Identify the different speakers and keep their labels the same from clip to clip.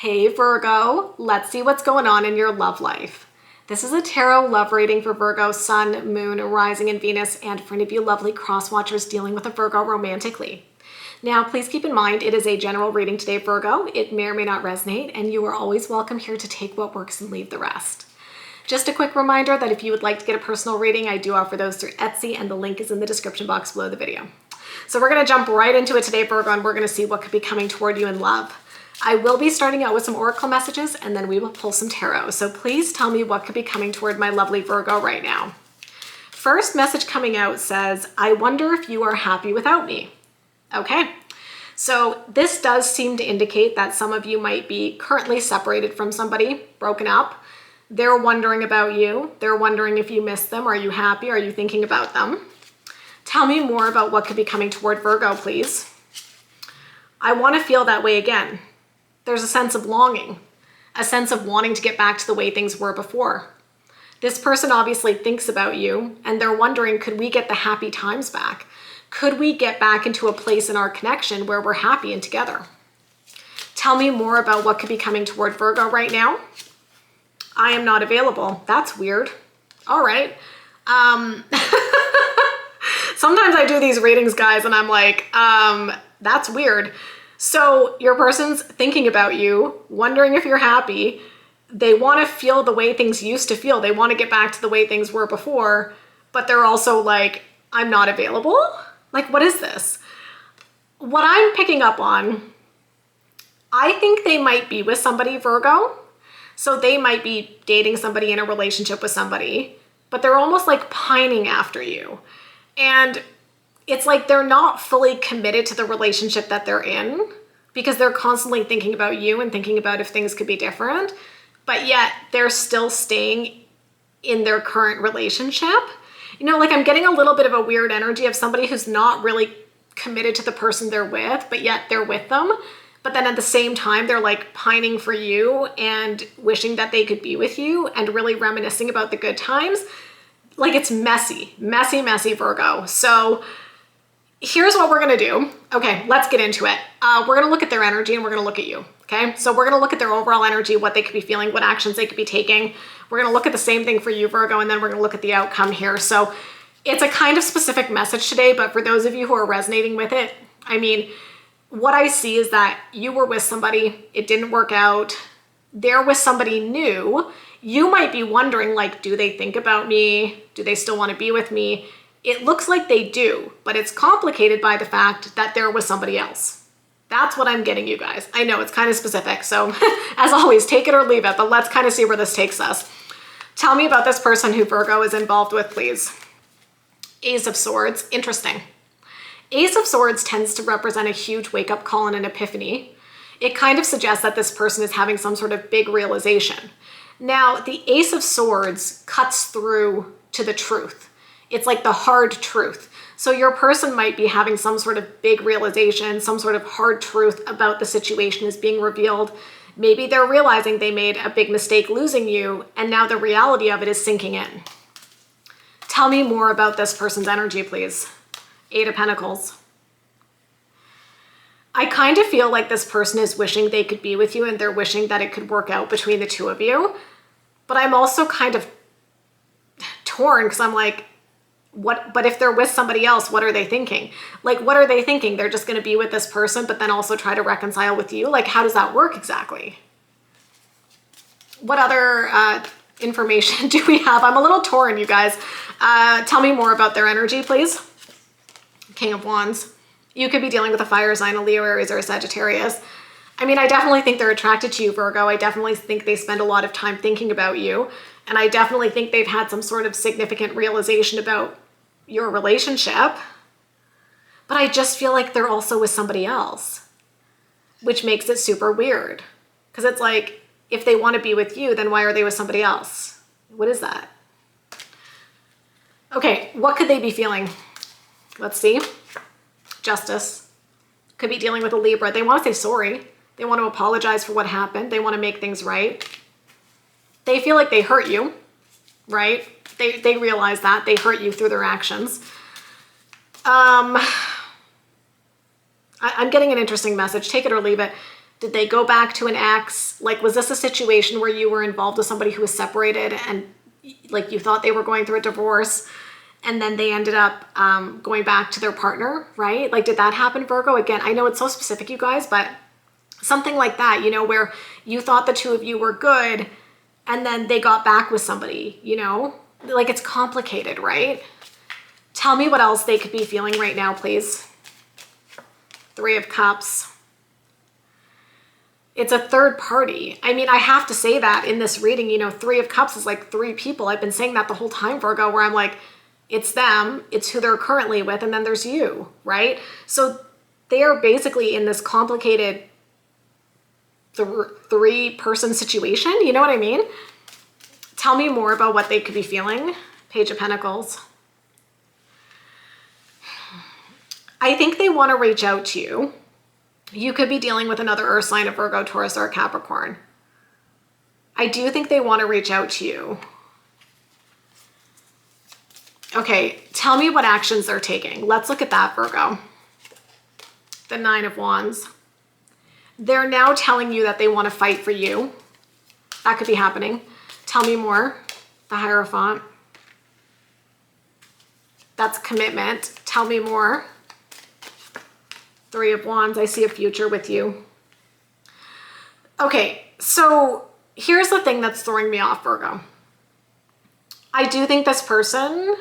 Speaker 1: Hey Virgo, let's see what's going on in your love life. This is a tarot love reading for Virgo, Sun, Moon, Rising, and Venus, and for any of you lovely cross watchers dealing with a Virgo romantically. Now, please keep in mind, it is a general reading today, Virgo. It may or may not resonate, and you are always welcome here to take what works and leave the rest. Just a quick reminder that if you would like to get a personal reading, I do offer those through Etsy, and the link is in the description box below the video. So we're going to jump right into it today, Virgo, and we're going to see what could be coming toward you in love. I will be starting out with some oracle messages, and then we will pull some tarot. So please tell me what could be coming toward my lovely Virgo right now. First message coming out says, I wonder if you are happy without me. Okay, so this does seem to indicate that some of you might be currently separated from somebody, broken up. They're wondering about you. They're wondering if you miss them. Are you happy? Are you thinking about them? Tell me more about what could be coming toward Virgo, please. I want to feel that way again. There's a sense of longing, a sense of wanting to get back to the way things were before. This person obviously thinks about you, and they're wondering, could we get the happy times back? Could we get back into a place in our connection where we're happy and together? Tell me more about what could be coming toward Virgo right now. I am not available. That's weird. All right. Sometimes I do these readings, guys, and I'm like, that's weird. So your person's thinking about you, wondering if you're happy. They want to feel the way things used to feel. They want to get back to the way things were before, but they're also like, I'm not available? Like, what is this? What I'm picking up on, I think they might be with somebody, Virgo. So they might be dating somebody, in a relationship with somebody, but they're almost like pining after you. And it's like they're not fully committed to the relationship that they're in because they're constantly thinking about you and thinking about if things could be different, but yet they're still staying in their current relationship. You know, like I'm getting a little bit of a weird energy of somebody who's not really committed to the person they're with, but yet they're with them. But then at the same time, they're like pining for you and wishing that they could be with you and really reminiscing about the good times. Like it's messy, messy, messy, Virgo. So here's what we're going to do. Okay, let's get into it. We're going to look at their energy and we're going to look at you. Okay, so we're going to look at their overall energy, what they could be feeling, what actions they could be taking. We're going to look at the same thing for you, Virgo, and then we're going to look at the outcome here. So it's a kind of specific message today, but for those of you who are resonating with it, I mean, what I see is that you were with somebody, it didn't work out. They're with somebody new. You might be wondering, like, do they think about me? Do they still want to be with me? It looks like they do, but it's complicated by the fact that they're with somebody else. That's what I'm getting, you guys. I know it's kind of specific, so as always, take it or leave it, but let's kind of see where this takes us. Tell me about this person who Virgo is involved with, please. Ace of Swords, interesting. Ace of Swords tends to represent a huge wake-up call and an epiphany. It kind of suggests that this person is having some sort of big realization. Now, the Ace of Swords cuts through to the truth. It's like the hard truth. So your person might be having some sort of big realization, some sort of hard truth about the situation is being revealed. Maybe they're realizing they made a big mistake losing you, and now the reality of it is sinking in. Tell me more about this person's energy, please. Eight of Pentacles. I kind of feel like this person is wishing they could be with you and they're wishing that it could work out between the two of you. But I'm also kind of torn because I'm like, but if they're with somebody else, what are they thinking? Like, what are they thinking? They're just going to be with this person, but then also try to reconcile with you? Like, how does that work exactly? What other information do we have? I'm a little torn, you guys. Tell me more about their energy, please. King of Wands. You could be dealing with a fire sign, a Leo, Aries, or a Sagittarius. I mean, I definitely think they're attracted to you, Virgo. I definitely think they spend a lot of time thinking about you. And I definitely think they've had some sort of significant realization about your relationship. But I just feel like they're also with somebody else, which makes it super weird. Because it's like, if they want to be with you, then why are they with somebody else? What is that? Okay, what could they be feeling? Let's see. Justice. Could be dealing with a Libra. They want to say sorry. They want to apologize for what happened. They want to make things right. They feel like they hurt you, right? They realize that. They hurt you through their actions. I'm getting an interesting message. Take it or leave it. Did they go back to an ex? Like, was this a situation where you were involved with somebody who was separated and like you thought they were going through a divorce and then they ended up going back to their partner, right? Like, did that happen, Virgo? Again, I know it's so specific, you guys, but something like that, you know, where you thought the two of you were good and then they got back with somebody, you know? Like, it's complicated, right? Tell me what else they could be feeling right now, please. Three of Cups. It's a third party. I mean, I have to say that in this reading, you know, Three of Cups is like three people. I've been saying that the whole time, Virgo, where I'm like, it's them, it's who they're currently with, and then there's you, right? So they are basically in this complicated three-person situation. You know what I mean? Tell me more about what they could be feeling. Page of Pentacles. I think they want to reach out to you. You could be dealing with another earth sign, a Virgo, Taurus, or a Capricorn. I do think they want to reach out to you. Okay, tell me what actions they're taking. Let's look at that, Virgo. The Nine of Wands. They're now telling you that they want to fight for you. That could be happening. Tell me more. The Hierophant. That's commitment. Tell me more. Three of Wands, I see a future with you. Okay, so here's the thing that's throwing me off, Virgo. I do think this person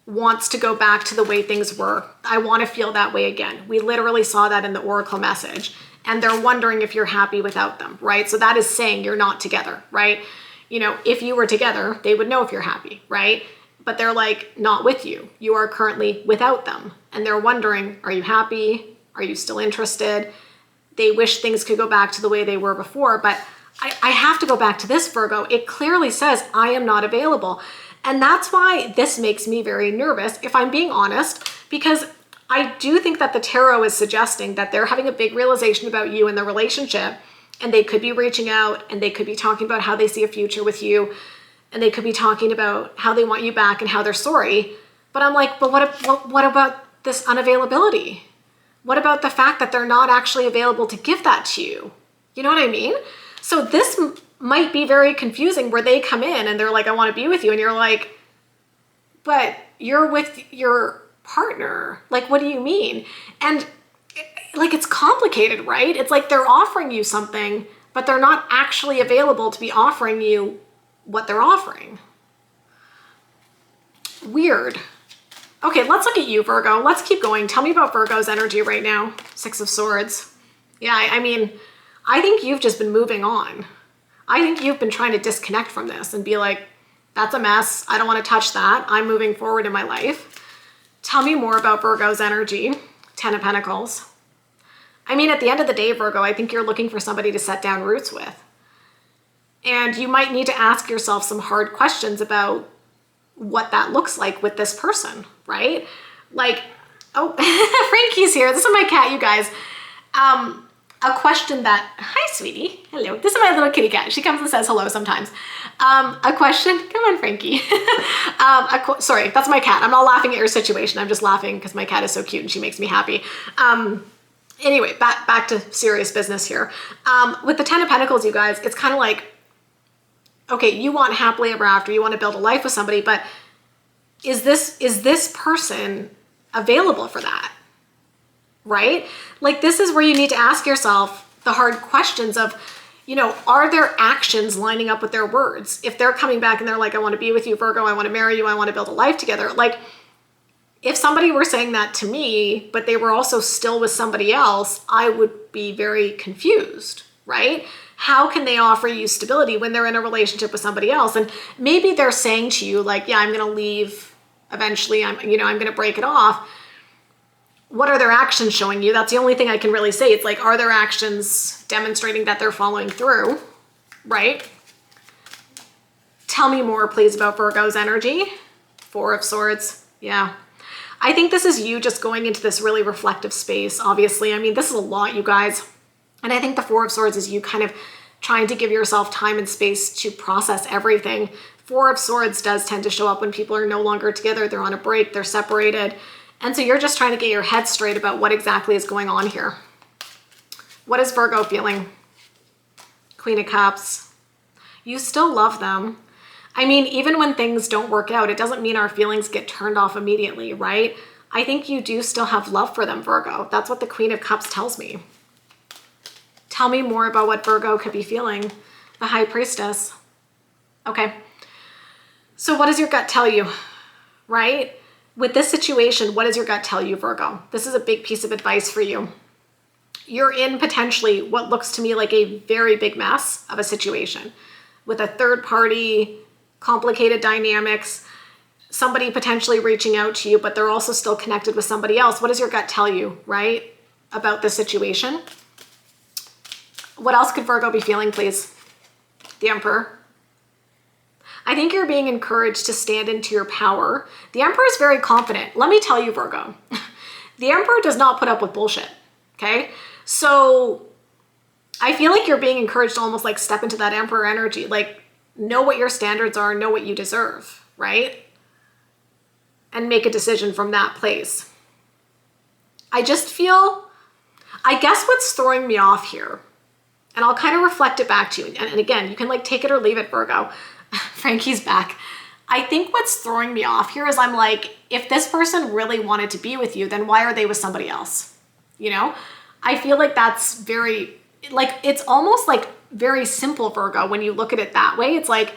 Speaker 1: wants to go back to the way things were. I want to feel that way again. We literally saw that in the Oracle message. And they're wondering if you're happy without them, right? So that is saying you're not together, right? You know, if you were together, they would know if you're happy, right? But they're like, not with you. You are currently without them. And they're wondering, are you happy? Are you still interested? They wish things could go back to the way they were before, but I have to go back to this, Virgo. It clearly says, I am not available. And that's why this makes me very nervous, if I'm being honest, because I do think that the tarot is suggesting that they're having a big realization about you and the relationship, and they could be reaching out and they could be talking about how they see a future with you, and they could be talking about how they want you back and how they're sorry. But I'm like, but what about this unavailability? What about the fact that they're not actually available to give that to you? You know what I mean? So this might be very confusing where they come in and they're like, I want to be with you. And you're like, but you're with your partner. Like, what do you mean? And like, it's complicated, right? It's like they're offering you something, but they're not actually available to be offering you what they're offering. Weird. Okay, let's look at you, Virgo. Let's keep going. Tell me about Virgo's energy right now. Six of Swords. Yeah, I mean, I think you've just been moving on. I think you've been trying to disconnect from this and be like, that's a mess. I don't want to touch that. I'm moving forward in my life. Tell me more about Virgo's energy. Ten of Pentacles. I mean, at the end of the day, Virgo, I think you're looking for somebody to set down roots with. And you might need to ask yourself some hard questions about what that looks like with this person, right? Like, oh, Frankie's here. This is my cat, you guys. A question that, hi, sweetie. Hello. This is my little kitty cat. She comes and says hello sometimes. A question, come on, Frankie. Sorry, that's my cat. I'm not laughing at your situation. I'm just laughing because my cat is so cute and she makes me happy. Anyway, back to serious business here. With the Ten of Pentacles, you guys, it's kind of like, okay, you want happily ever after, you want to build a life with somebody, but is this person available for that? Right? Like, this is where you need to ask yourself the hard questions of, you know, are their actions lining up with their words? If they're coming back and they're like, I want to be with you, Virgo, I want to marry you, I want to build a life together. Like, if somebody were saying that to me, but they were also still with somebody else, I would be very confused, right? How can they offer you stability when they're in a relationship with somebody else? And maybe they're saying to you, like, yeah, I'm going to leave eventually. I'm going to break it off. What are their actions showing you? That's the only thing I can really say. It's like, are their actions demonstrating that they're following through, right? Tell me more, please, about Virgo's energy. Four of Swords. Yeah. I think this is you just going into this really reflective space, obviously. I mean, this is a lot, you guys. And I think the Four of Swords is you kind of trying to give yourself time and space to process everything. Four of Swords does tend to show up when people are no longer together. They're on a break, they're separated. And so you're just trying to get your head straight about what exactly is going on here. What is Virgo feeling? Queen of Cups. You still love them. I mean, even when things don't work out, it doesn't mean our feelings get turned off immediately, right? I think you do still have love for them, Virgo. That's what the Queen of Cups tells me. Tell me more about what Virgo could be feeling. The High Priestess. Okay. So what does your gut tell you, right? With this situation, what does your gut tell you, Virgo? This is a big piece of advice for you. You're in potentially what looks to me like a very big mess of a situation with a third party, complicated dynamics, somebody potentially reaching out to you, but they're also still connected with somebody else. What does your gut tell you, right, about this situation? What else could Virgo be feeling, please? The Emperor. I think you're being encouraged to stand into your power. The Emperor is very confident. Let me tell you, Virgo, the Emperor does not put up with bullshit, okay? So I feel like you're being encouraged to almost like step into that Emperor energy, like know what your standards are, know what you deserve, right? And make a decision from that place. I just feel, I guess what's throwing me off here, and I'll kind of reflect it back to you. And again, you can like take it or leave it, Virgo. Frankie's back. I think what's throwing me off here is I'm like, if this person really wanted to be with you, then why are they with somebody else? You know, I feel like that's very, like, it's almost like very simple, Virgo, when you look at it that way. It's like,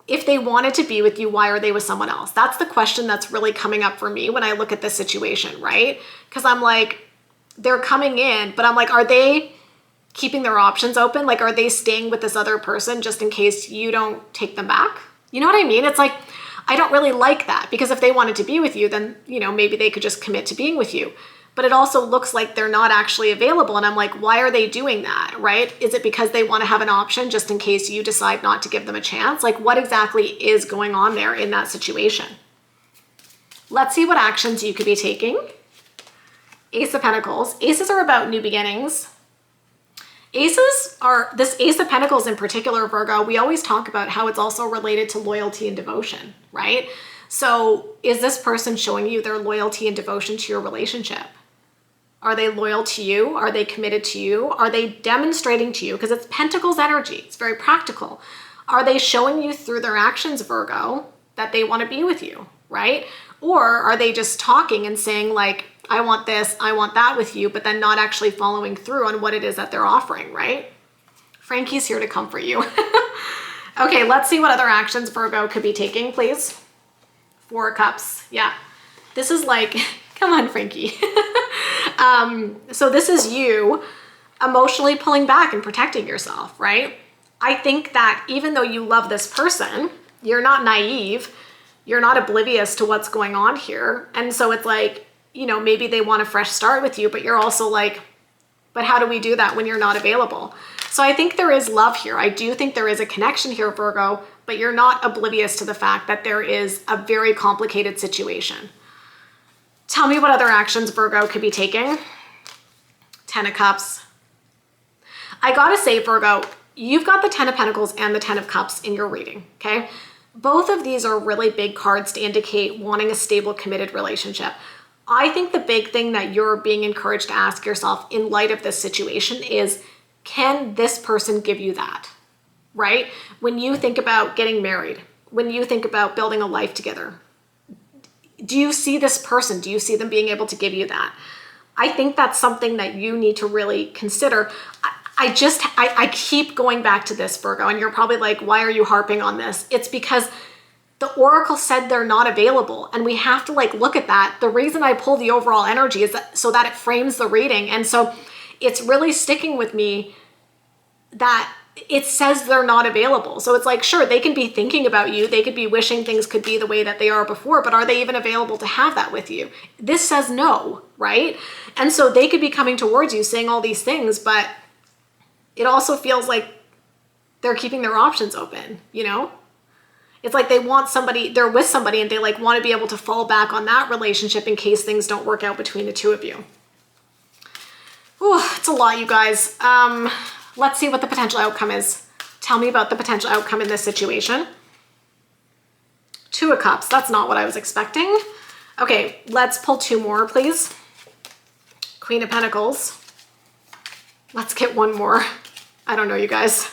Speaker 1: if they wanted to be with you, why are they with someone else? That's the question that's really coming up for me when I look at this situation, right? Because I'm like, they're coming in, but I'm like, are they keeping their options open? Like, are they staying with this other person just in case you don't take them back? You know what I mean? It's like, I don't really like that, because if they wanted to be with you, then, you know, maybe they could just commit to being with you. But it also looks like they're not actually available. And I'm like, why are they doing that, right? Is it because they want to have an option just in case you decide not to give them a chance? Like, what exactly is going on there in that situation? Let's see what actions you could be taking. Ace of Pentacles. Aces are about new beginnings. Aces are, this Ace of Pentacles in particular, Virgo, we always talk about how it's also related to loyalty and devotion, right? So is this person showing you their loyalty and devotion to your relationship? Are they loyal to you? Are they committed to you? Are they demonstrating to you? Because it's Pentacles energy. It's very practical. Are they showing you through their actions, Virgo, that they want to be with you, right? Or are they just talking and saying like, I want this, I want that with you, but then not actually following through on what it is that they're offering, right? Frankie's here to comfort you. Okay, let's see what other actions Virgo could be taking, please. 4 of Cups. Yeah. This is like, come on, Frankie. So this is you emotionally pulling back and protecting yourself, right? I think that even though you love this person, you're not naive. You're not oblivious to what's going on here. And so it's like, you know, maybe they want a fresh start with you, but you're also like, but how do we do that when you're not available? So I think there is love here. I do think there is a connection here, Virgo, but you're not oblivious to the fact that there is a very complicated situation. Tell me what other actions Virgo could be taking. 10 of Cups. I gotta say, Virgo, you've got the 10 of Pentacles and the 10 of Cups in your reading, okay? Both of these are really big cards to indicate wanting a stable, committed relationship. I think the big thing that you're being encouraged to ask yourself in light of this situation is, can this person give you that, right? When you think about getting married, when you think about building a life together, do you see this person? Do you see them being able to give you that? I think that's something that you need to really consider. I keep going back to this, Virgo, and you're probably like, why are you harping on this? It's because the Oracle said they're not available, and we have to like look at that. The reason I pull the overall energy is that so that it frames the reading. And so it's really sticking with me that it says they're not available. So it's like, sure, they can be thinking about you. They could be wishing things could be the way that they are before, but are they even available to have that with you? This says no, right? And so they could be coming towards you saying all these things, but it also feels like they're keeping their options open, you know? It's like they want somebody, they're with somebody and they like want to be able to fall back on that relationship in case things don't work out between the two of you. Ooh, it's a lot, you guys. Let's see what the potential outcome is. Tell me about the potential outcome in this situation. 2 of Cups, that's not what I was expecting. Okay, let's pull 2 more, please. Queen of Pentacles. Let's get one more. I don't know, you guys.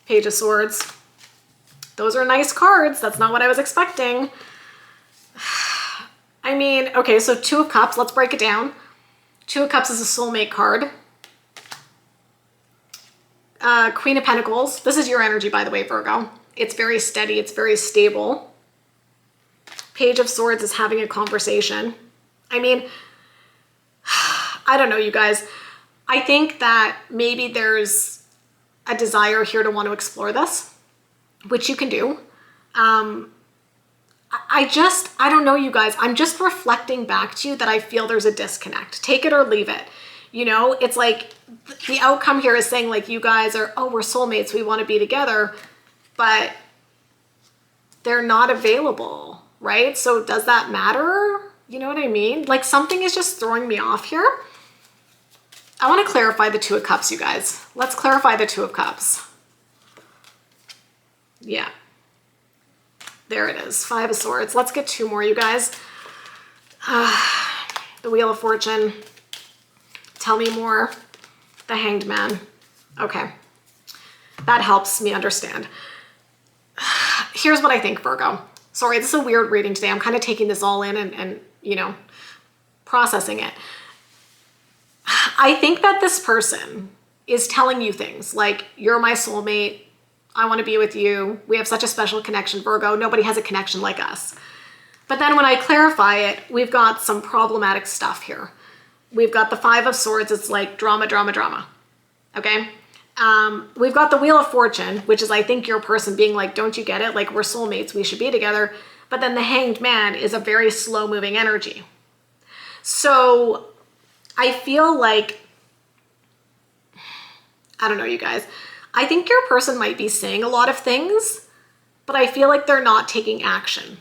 Speaker 1: Page of Swords. Those are nice cards. That's not what I was expecting. I mean, okay, so Two of Cups, let's break it down. Two of Cups is a soulmate card. Queen of Pentacles. This is your energy, by the way, Virgo. It's very steady. It's very stable. Page of Swords is having a conversation. I mean, I don't know, you guys. I think that maybe there's a desire here to want to explore this, which you can do. I don't know, you guys. I'm just reflecting back to you that I feel there's a disconnect. Take it or leave it. You know, it's like the outcome here is saying like you guys are, oh, we're soulmates, we want to be together, but they're not available, right? So does that matter? You know what I mean? Like something is just throwing me off here. I want to clarify the Two of Cups, you guys. Let's clarify the Two of Cups. Yeah. There it is. Five of Swords. Let's get two more, you guys. The Wheel of Fortune. Tell me more. The Hanged Man. Okay. That helps me understand. Here's what I think, Virgo. Sorry, this is a weird reading today. I'm kind of taking this all in and you know, processing it. I think that this person is telling you things like, you're my soulmate. I want to be with you. We have such a special connection, Virgo. Nobody has a connection like us. But then when I clarify it, we've got some problematic stuff here. We've got the Five of Swords. It's like drama, drama, drama. Okay? We've got the Wheel of Fortune, which is, I think, your person being like, don't you get it? Like, we're soulmates. We should be together. But then the Hanged Man is a very slow-moving energy. So I feel like, I don't know, you guys. I think your person might be saying a lot of things, but I feel like they're not taking action.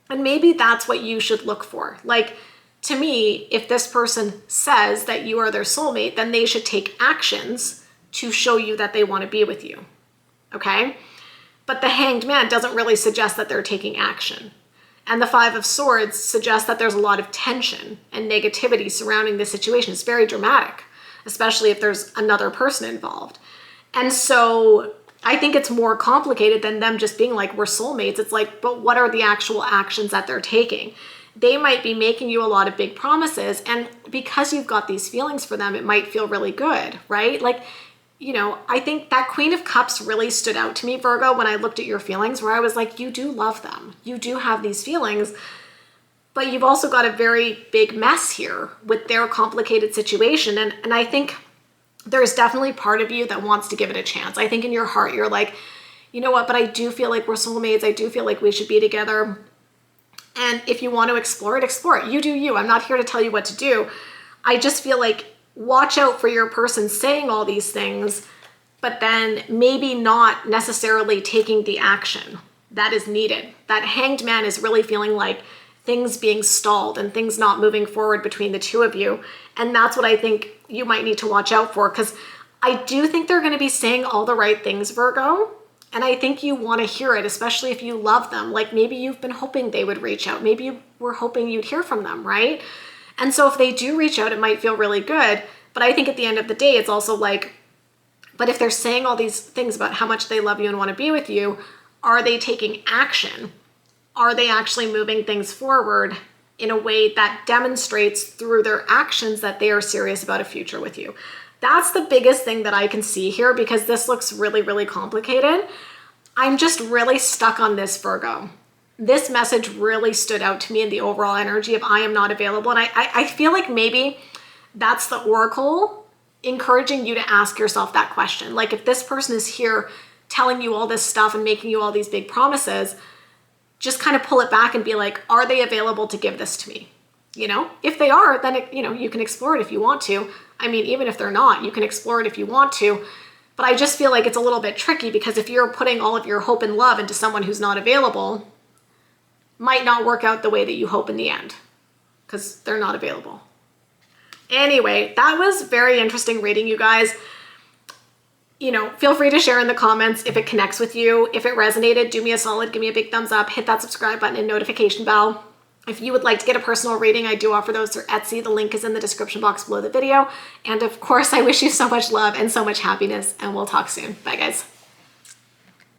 Speaker 1: And maybe that's what you should look for. Like, to me, if this person says that you are their soulmate, then they should take actions to show you that they want to be with you. Okay? But the Hanged Man doesn't really suggest that they're taking action. And the Five of Swords suggests that there's a lot of tension and negativity surrounding the situation. It's very dramatic, especially if there's another person involved. And so I think it's more complicated than them just being like, we're soulmates. It's like, but what are the actual actions that they're taking? They might be making you a lot of big promises. And because you've got these feelings for them, it might feel really good, right? Like, you know, I think that Queen of Cups really stood out to me, Virgo, when I looked at your feelings, where I was like, you do love them. You do have these feelings, but you've also got a very big mess here with their complicated situation. And I think there's definitely part of you that wants to give it a chance. I think in your heart, you're like, you know what, but I do feel like we're soulmates. I do feel like we should be together. And if you want to explore it, explore it. You do you. I'm not here to tell you what to do. I just feel like watch out for your person saying all these things, but then maybe not necessarily taking the action that is needed. That Hanged Man is really feeling like things being stalled and things not moving forward between the two of you. And that's what I think you might need to watch out for, because I do think they're going to be saying all the right things, Virgo. And I think you want to hear it, especially if you love them. Like maybe you've been hoping they would reach out. Maybe you were hoping you'd hear from them, right? And so if they do reach out, it might feel really good. But I think at the end of the day, it's also like, but if they're saying all these things about how much they love you and want to be with you, are they taking action? Are they actually moving things forward in a way that demonstrates through their actions that they are serious about a future with you? That's the biggest thing that I can see here, because this looks really, really complicated. I'm just really stuck on this, Virgo. This message really stood out to me in the overall energy of I am not available. And I feel like maybe that's the oracle encouraging you to ask yourself that question. Like if this person is here telling you all this stuff and making you all these big promises, just kind of pull it back and be like, are they available to give this to me? You know, if they are, then, you can explore it if you want to. I mean, even if they're not, you can explore it if you want to. But I just feel like it's a little bit tricky, because if you're putting all of your hope and love into someone who's not available, might not work out the way that you hope in the end, because they're not available. Anyway, that was very interesting reading, you guys. Feel free to share in the comments if it connects with you. If it resonated, do me a solid, give me a big thumbs up, hit that subscribe button and notification bell. If you would like to get a personal reading, I do offer those through Etsy. The link is in the description box below the video. And of course, I wish you so much love and so much happiness, and we'll talk soon. Bye, guys.